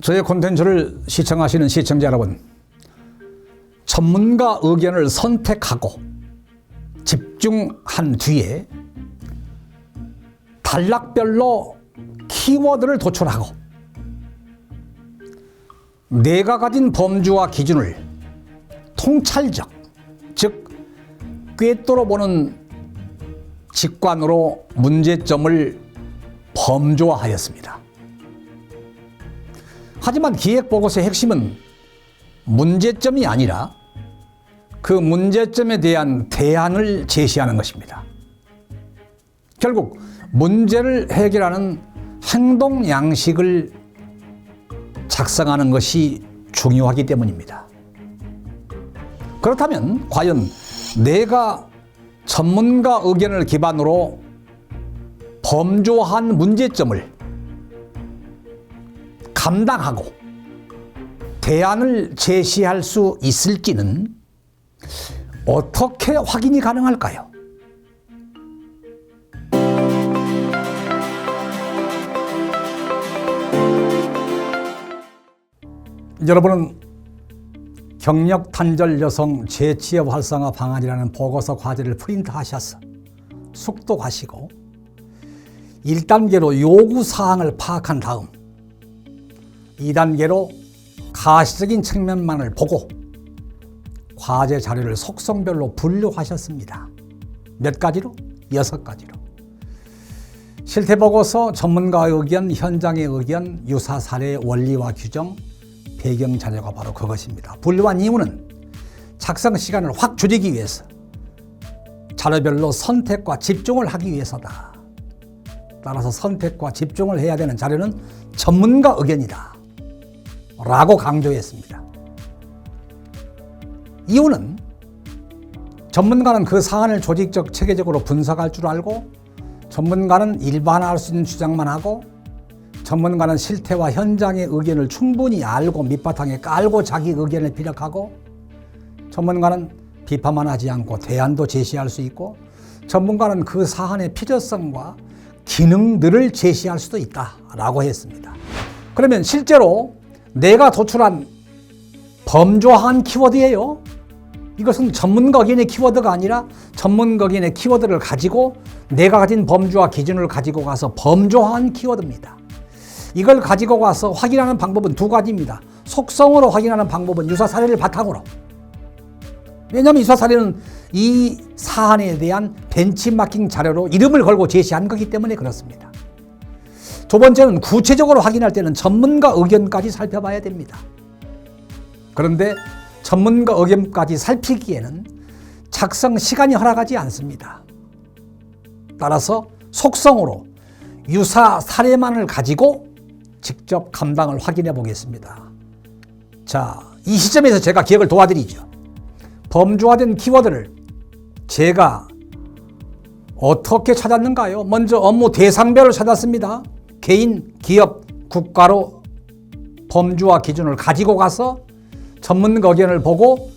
저의 콘텐츠를 시청하시는 시청자 여러분, 전문가 의견을 선택하고 집중한 뒤에 단락별로 키워드를 도출하고 내가 가진 범주와 기준을 통찰적, 즉 꿰뚫어 보는 직관으로 문제점을 범주화하였습니다. 하지만 기획보고서의 핵심은 문제점이 아니라 그 문제점에 대한 대안을 제시하는 것입니다. 결국 문제를 해결하는 행동 양식을 작성하는 것이 중요하기 때문입니다. 그렇다면 과연 내가 전문가 의견을 기반으로 범주화한 문제점을 감당하고 대안을 제시할 수 있을지는 어떻게 확인이 가능할까요? 여러분은 경력 단절 여성 재취업 활성화 방안이라는 보고서 과제를 프린트하셔서 숙도하시고 1단계로 요구사항을 파악한 다음 2단계로 가시적인 측면만을 보고 과제 자료를 속성별로 분류하셨습니다. 몇 가지로? 6가지로. 실태보고서, 전문가의 의견, 현장의 의견, 유사 사례, 원리와 규정, 배경 자료가 바로 그것입니다. 분류한 이유는 작성 시간을 확 줄이기 위해서, 자료별로 선택과 집중을 하기 위해서다. 따라서 선택과 집중을 해야 되는 자료는 전문가 의견이다 라고 강조했습니다. 이유는 전문가는 그 사안을 조직적, 체계적으로 분석할 줄 알고, 전문가는 일반화할 수 있는 주장만 하고, 전문가는 실태와 현장의 의견을 충분히 알고 밑바탕에 깔고 자기 의견을 피력하고, 전문가는 비판만 하지 않고 대안도 제시할 수 있고, 전문가는 그 사안의 필요성과 기능들을 제시할 수도 있다라고 했습니다. 그러면 실제로 내가 도출한 범주화한 키워드예요. 이것은 전문가 의견의 키워드가 아니라 전문가 의견의 키워드를 가지고 내가 가진 범주와 기준을 가지고 가서 범주화한 키워드입니다. 이걸 가지고 가서 확인하는 방법은 2가지입니다. 속성으로 확인하는 방법은 유사 사례를 바탕으로. 왜냐하면 유사 사례는 이 사안에 대한 벤치마킹 자료로 이름을 걸고 제시한 거기 때문에 그렇습니다. 2번째는 구체적으로 확인할 때는 전문가 의견까지 살펴봐야 됩니다. 그런데 전문가 의견까지 살피기에는 작성 시간이 허락하지 않습니다. 따라서 속성으로 유사 사례만을 가지고 직접 감당을 확인해 보겠습니다. 자, 이 시점에서 제가 기억을 도와드리죠. 범주화된 키워드를 제가 어떻게 찾았는가요? 먼저 업무 대상별을 찾았습니다. 개인, 기업, 국가로 범주화 기준을 가지고 가서 전문가 의견을 보고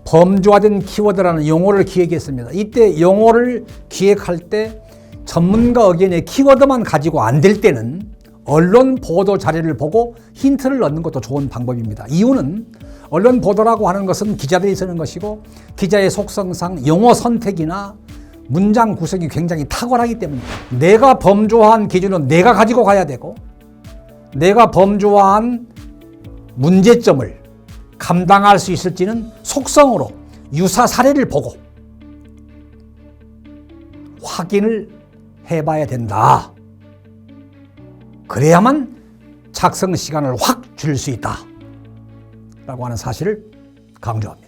범주화된 키워드라는 용어를 기획했습니다. 이때 용어를 기획할 때 전문가 의견의 키워드만 가지고 안 될 때는 언론 보도 자료를 보고 힌트를 얻는 것도 좋은 방법입니다. 이유는 언론 보도라고 하는 것은 기자들이 쓰는 것이고, 기자의 속성상 용어 선택이나 문장 구성이 굉장히 탁월하기 때문에 내가 범주화한 기준은 내가 가지고 가야 되고, 내가 범주화한 문제점을 감당할 수 있을지는 속성으로 유사 사례를 보고 확인을 해봐야 된다. 그래야만 작성 시간을 확 줄일 수 있다 라고 하는 사실을 강조합니다.